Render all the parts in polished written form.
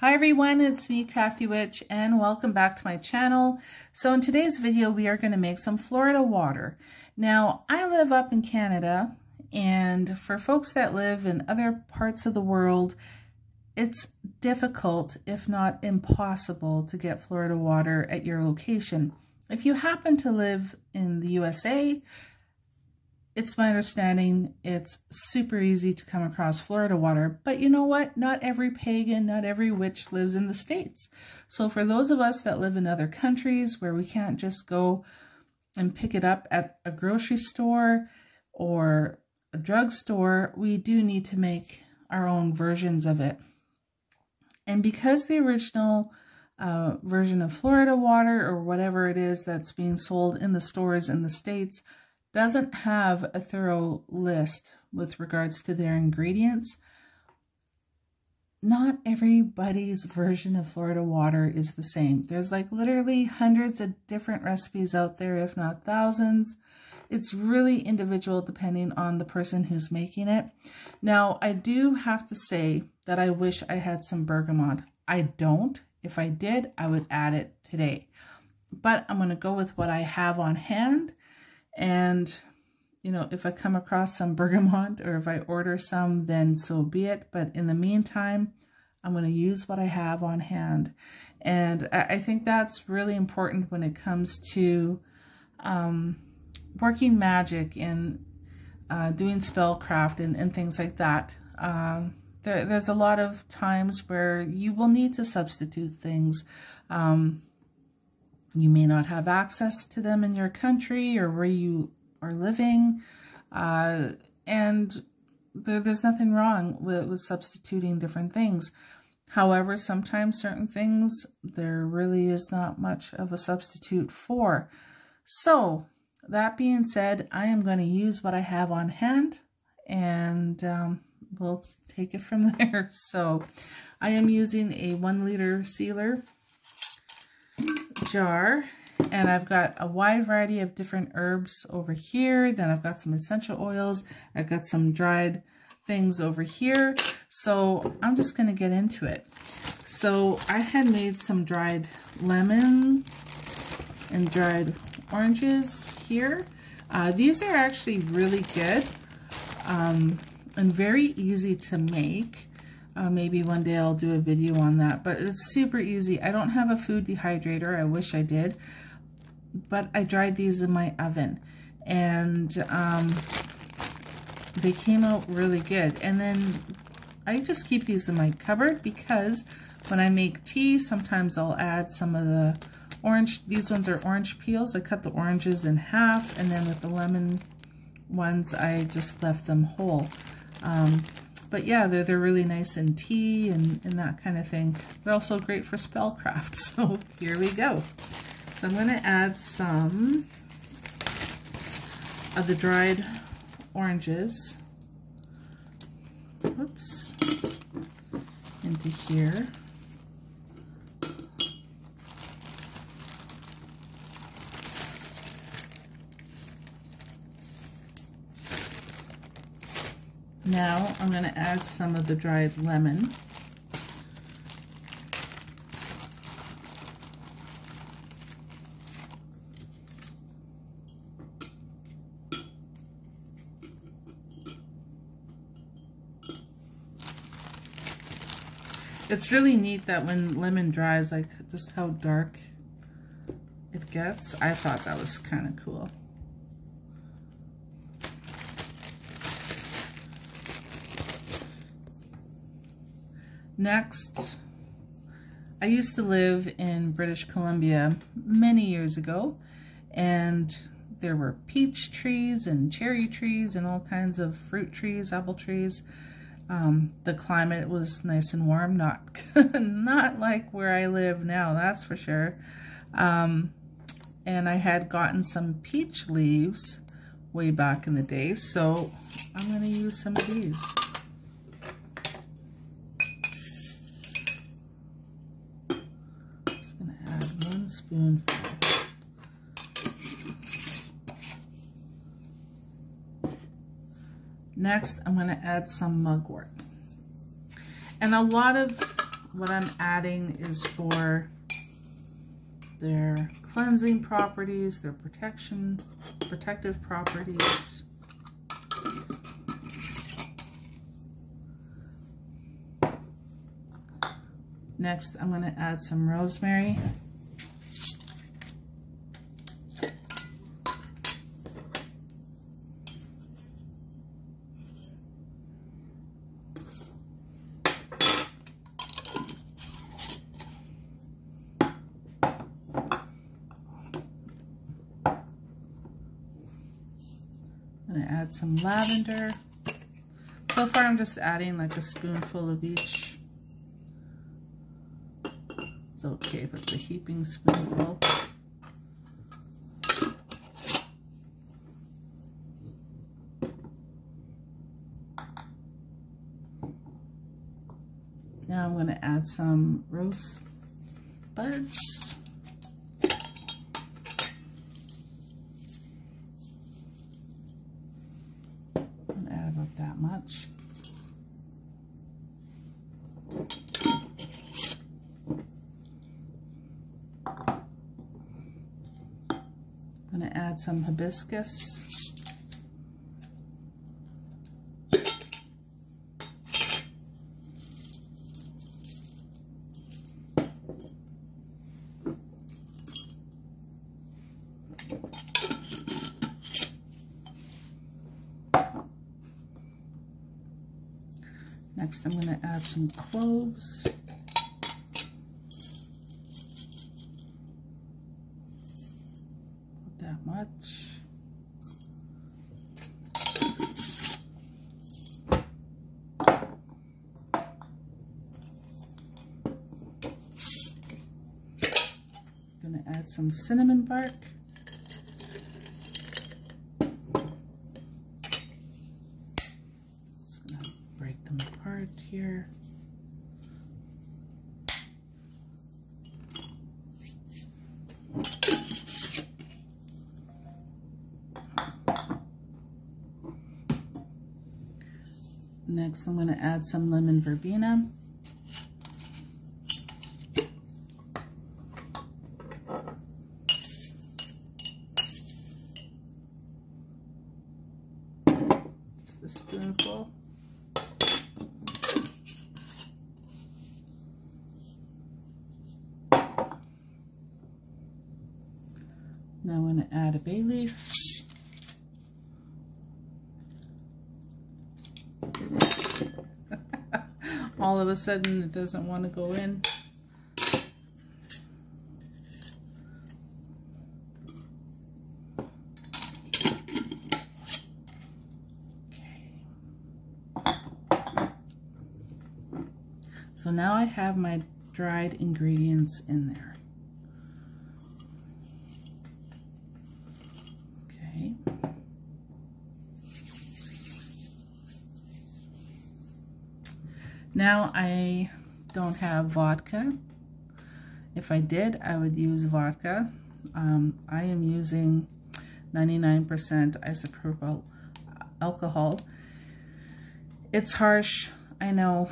Hi everyone, it's me, Crafty Witch, and welcome back to my channel. So in today's video, we are going to make some Florida water. Now, I live up in Canada, and for folks that live in other parts of the world, it's difficult, if not impossible, to get Florida water at your location. If you happen to live in the USA, it's my understanding it's super easy to come across Florida water, but you know what? Not every pagan, not every witch lives in the States. So for those of us that live in other countries where we can't just go and pick it up at a grocery store or a drugstore, we do need to make our own versions of it. And because the original version of Florida water, or whatever it is that's being sold in the stores in the States, doesn't have a thorough list with regards to their ingredients, not everybody's version of Florida water is the same. There's like literally hundreds of different recipes out there, if not thousands. It's really individual depending on the person who's making it. Now, I do have to say that I wish I had some bergamot. I don't. If I did, I would add it today. But I'm going to go with what I have on hand. And, you know, if I come across some bergamot or if I order some, then so be it. But in the meantime, I'm going to use what I have on hand. And I think that's really important when it comes to working magic and doing spellcraft and things like that. There's a lot of times where you will need to substitute things. You may not have access to them in your country or where you are living. And there's nothing wrong with substituting different things. However, sometimes certain things there really is not much of a substitute for. So that being said, I am going to use what I have on hand, and we'll take it from there. So I am using a 1 liter sealer jar, and I've got a wide variety of different herbs over here. Then I've got some essential oils. I've got some dried things over here. So I'm just going to get into it. So I had made some dried lemon and dried oranges here. These are actually really good and very easy to make. Maybe one day I'll do a video on that, but it's super easy. I don't have a food dehydrator. I wish I did, but I dried these in my oven, and they came out really good. And then I just keep these in my cupboard because when I make tea, sometimes I'll add some of the orange. These ones are orange peels. I cut the oranges in half, and then with the lemon ones, I just left them whole. But yeah, they're really nice in tea and that kind of thing. They're also great for spellcraft. So here we go. So I'm going to add some of the dried oranges, oops, into here. Now I'm going to add some of the dried lemon. It's really neat that when lemon dries, like just how dark it gets. I thought that was kind of cool. Next, I used to live in British Columbia many years ago, and there were peach trees and cherry trees and all kinds of fruit trees, apple trees. The climate was nice and warm, not like where I live now, that's for sure. And I had gotten some peach leaves way back in the day, so I'm going to use some of these. Spoonful. Next, I'm going to add some mugwort. And a lot of what I'm adding is for their cleansing properties, their protective properties. Next, I'm going to add some rosemary. I'm going to add some lavender. So far I'm just adding like a spoonful of each. It's okay if it's a heaping spoonful. Now I'm going to add some rose buds. About that much. I'm going to add some hibiscus. Next, I'm going to add some cloves. Put that much. I'm going to add some cinnamon bark. Apart here. Next, I'm going to add some lemon verbena. Just a spoonful. Now I'm going to add a bay leaf. All of a sudden it doesn't want to go in. Okay. So now I have my dried ingredients in there. Now I don't have vodka. If I did, I would use vodka. I am using 99% isopropyl alcohol. It's harsh, I know.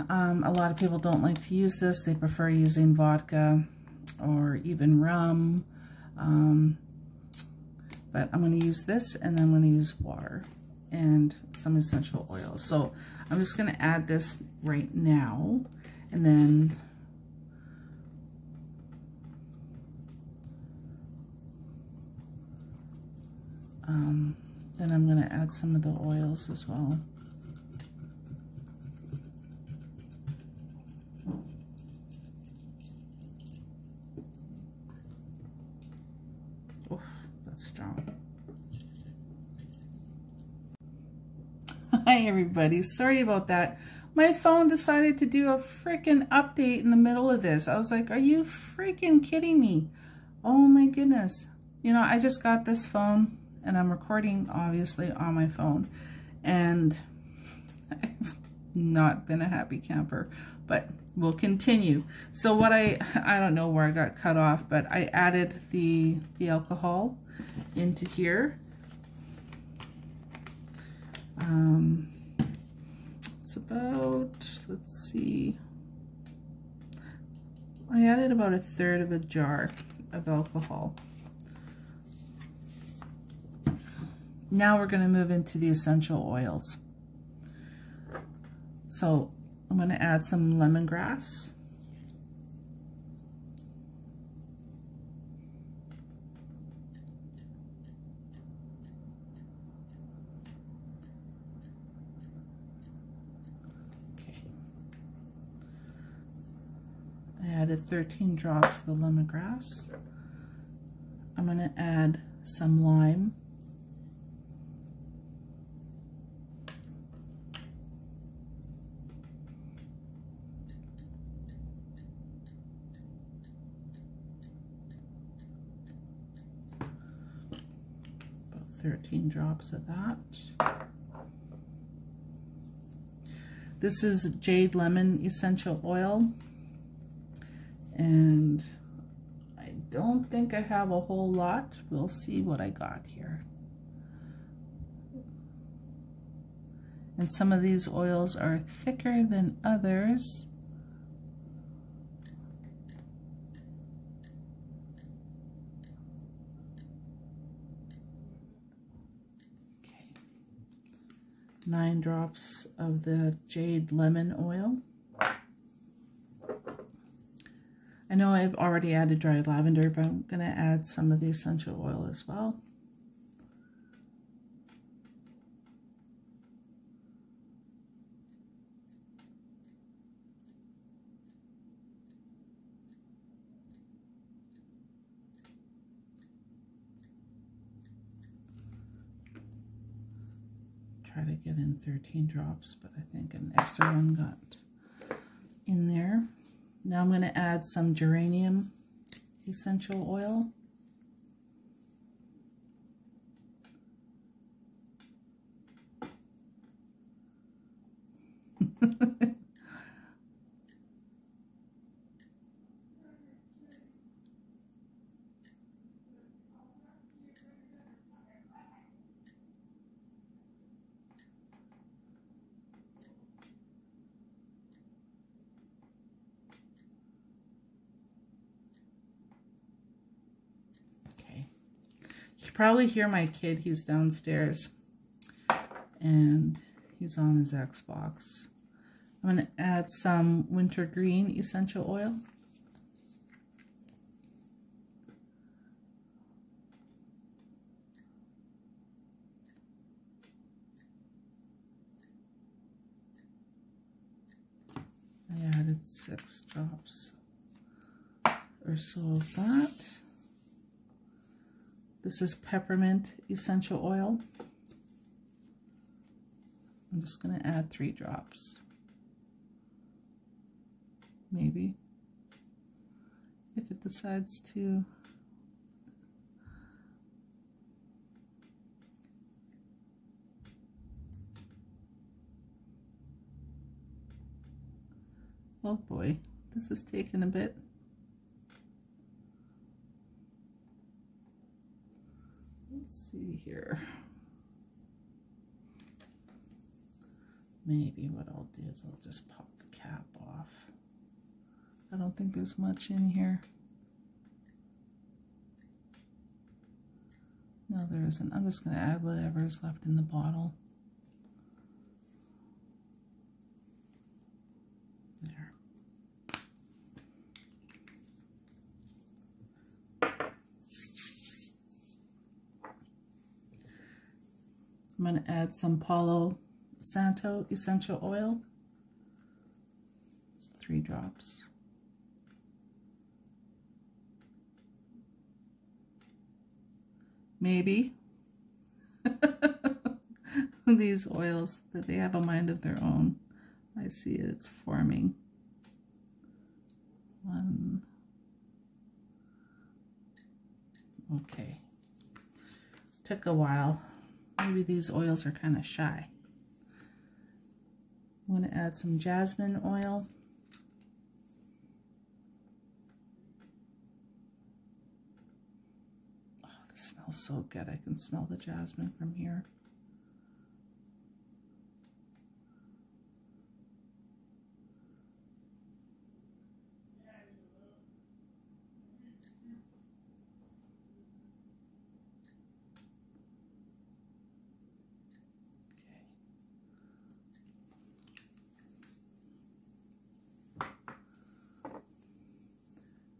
A lot of people don't like to use this. They prefer using vodka or even rum. But I'm going to use this, and then I'm going to use water and some essential oils. So I'm just going to add this right now, and then I'm going to add some of the oils as well. Oh, that's strong. Hi everybody, sorry about that. My phone decided to do a freaking update in the middle of this. I was like, are you freaking kidding me? Oh my goodness. You know, I just got this phone and I'm recording obviously on my phone, and I've not been a happy camper, but we'll continue. So what I don't know where I got cut off, but I added the alcohol into here. It's about, let's see, I added about 1/3 of a jar of alcohol. Now we're going to move into the essential oils. So I'm going to add some lemongrass. I added 13 drops of the lemongrass. I'm going to add some lime. About 13 drops of that. This is Jade Lemon Essential Oil. And I don't think I have a whole lot. We'll see what I got here. And some of these oils are thicker than others. Okay. 9 drops of the Jade Lemon Oil. I know I've already added dried lavender, but I'm going to add some of the essential oil as well. Try to get in 13 drops, but I think an extra one got in there. Now I'm going to add some geranium essential oil. You can probably hear my kid, he's downstairs and he's on his Xbox. I'm going to add some wintergreen essential oil. I added 6 drops or so of that. This is peppermint essential oil. I'm just going to add 3 drops. Maybe. If it decides to. Oh boy, this is taking a bit. Let's see here. Maybe what I'll do is I'll just pop the cap off. I don't think there's much in here. No, there isn't. I'm just going to add whatever is left in the bottle. There. I'm going to add some Palo Santo essential oil. Just 3 drops. Maybe. These oils, that they have a mind of their own. I see it, it's forming. 1. Okay. Took a while. Maybe these oils are kind of shy. I'm going to add some jasmine oil. Oh, this smells so good. I can smell the jasmine from here.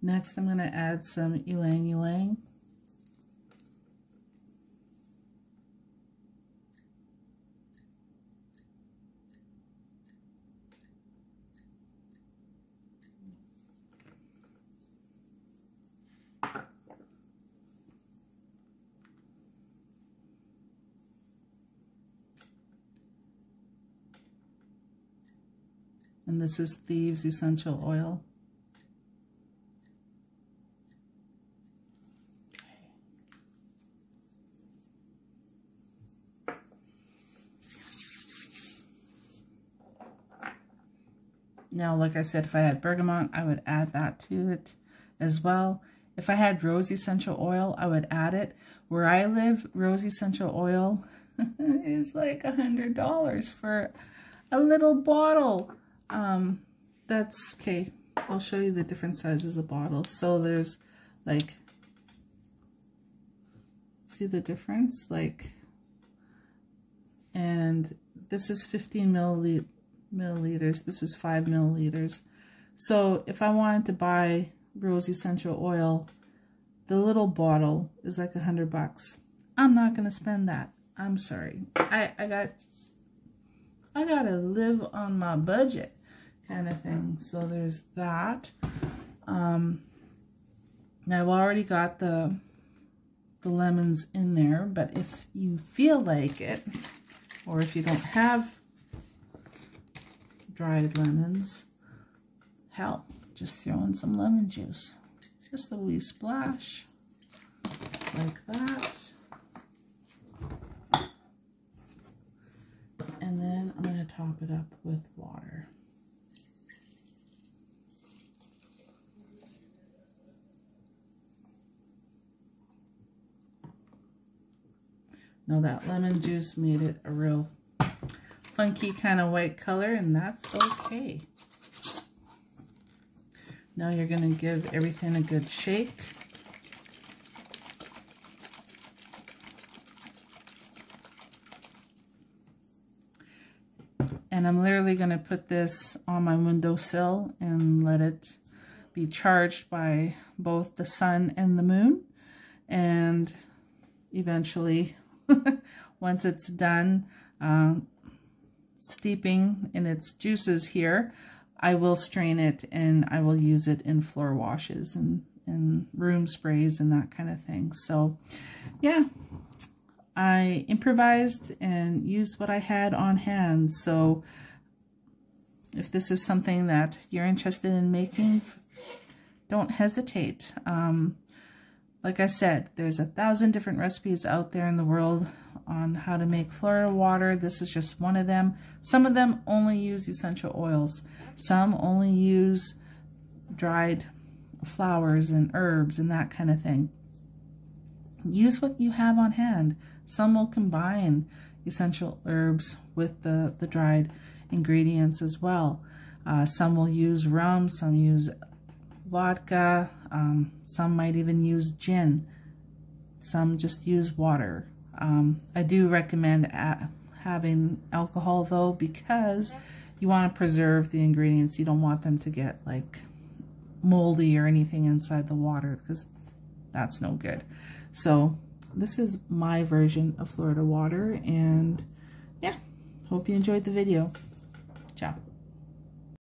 Next, I'm going to add some ylang ylang. And this is Thieves Essential Oil. Now, like I said, if I had bergamot, I would add that to it as well. If I had rose essential oil, I would add it. Where I live, rose essential oil is like $100 for a little bottle. That's okay. I'll show you the different sizes of bottles. So there's like, see the difference? Like, and this is 15 milliliters. This is 5 milliliters. So if I wanted to buy rose essential oil, the little bottle is like $100. I'm not gonna spend that. I'm sorry. I gotta live on my budget, kind of thing. So there's that. Now I've already got the lemons in there, but if you feel like it, or if you don't have dried lemons, hell, just throw in some lemon juice. Just a wee splash, like that. And then I'm going to top it up with water. Now that lemon juice made it a real funky kind of white color, and that's okay. Now you're going to give everything a good shake. And I'm literally going to put this on my windowsill and let it be charged by both the sun and the moon. And eventually, once it's done steeping in its juices here, I will strain it and I will use it in floor washes and room sprays and that kind of thing. So yeah, I improvised and used what I had on hand. So if this is something that you're interested in making, don't hesitate. Like I said, there's 1,000 different recipes out there in the world on how to make Florida water. This is just one of them. Some of them only use essential oils. Some only use dried flowers and herbs and that kind of thing. Use what you have on hand. Some will combine essential herbs with the dried ingredients as well. Some will use rum, some use vodka, some might even use gin. Some just use water. I do recommend having alcohol though, because you want to preserve the ingredients. You don't want them to get like moldy or anything inside the water, because that's no good. So this is my version of Florida water, and yeah, hope you enjoyed the video.